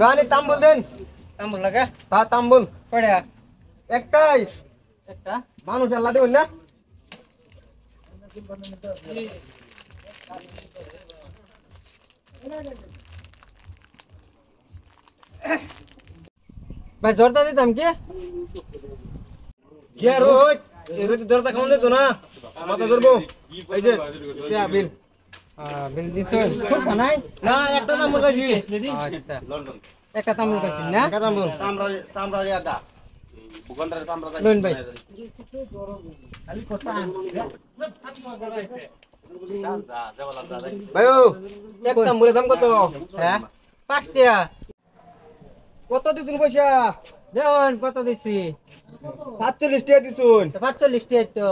বানি তাম্বুল দেন। তাম্বুল লাগে তা তাম্বুল কয়টা একটাই একটা মানুষ আল্লাহ দেন না ভাই জর্দা দিতাম কি কি আর ওই এই রুটি দরজা খাওয়া যেত না মাথা ধরবো এই যে বিল বিল দিছেন খুব নাই না একটা তাম্বুল খাইছি আচ্ছা একটা তাম্বুল খাইছেন না একটা তাম্বুল সামরারি আদা লোন ভাই ভাই ও এক তাম্বুলের দাম কত হ্যাঁ 5 টাকা কত দিছুন পয়সা দেন কত দিছি 47 টাকা দিছুন 45 টাকা তো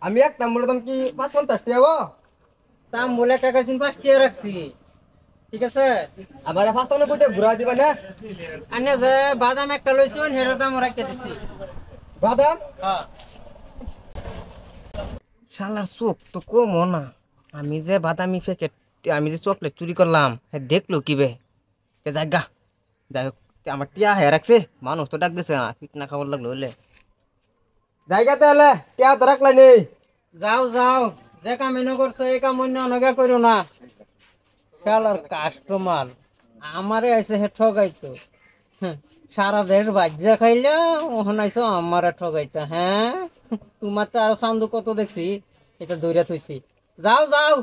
আমি এক তাম্বুলের দাম কি 550 টাকা গো তাম্বুল একটা খাইছেন 5 টাকা রাখছি ঠিক আছে আবার 55 কোটি ঘুরা দিবা না আনে যে বাদাম একটা লইছুন হের দাম রাখতে দিছি বাদাম হ্যাঁ শালার চোখ তো কম না আমি যে বাদামি প্যাকেট আমি যে চকলেট চুরি করলাম হ্যাঁ দেখলো কি বে জায়গা যাই হোক আমার টিয়া হ্যাঁ রাখছে মানুষ তো ডাক দিছে না পিট না খাবার লাগলো হলে জায়গা তাহলে টিয়া তো রাখলাই নেই যাও যাও যে কাম এনে করছো এই কাম অন্য অনগা করো না শালার কাস্টমার আমারে আইছে হে ঠগাইতো সারা দেশ বাজ্যা খাইলে ওখানে আইসো আমারে ঠগাইতো হ্যাঁ তোমার তো আরো চান্দু কত দেখছি এটা দৌড়া থইছি যাও যাও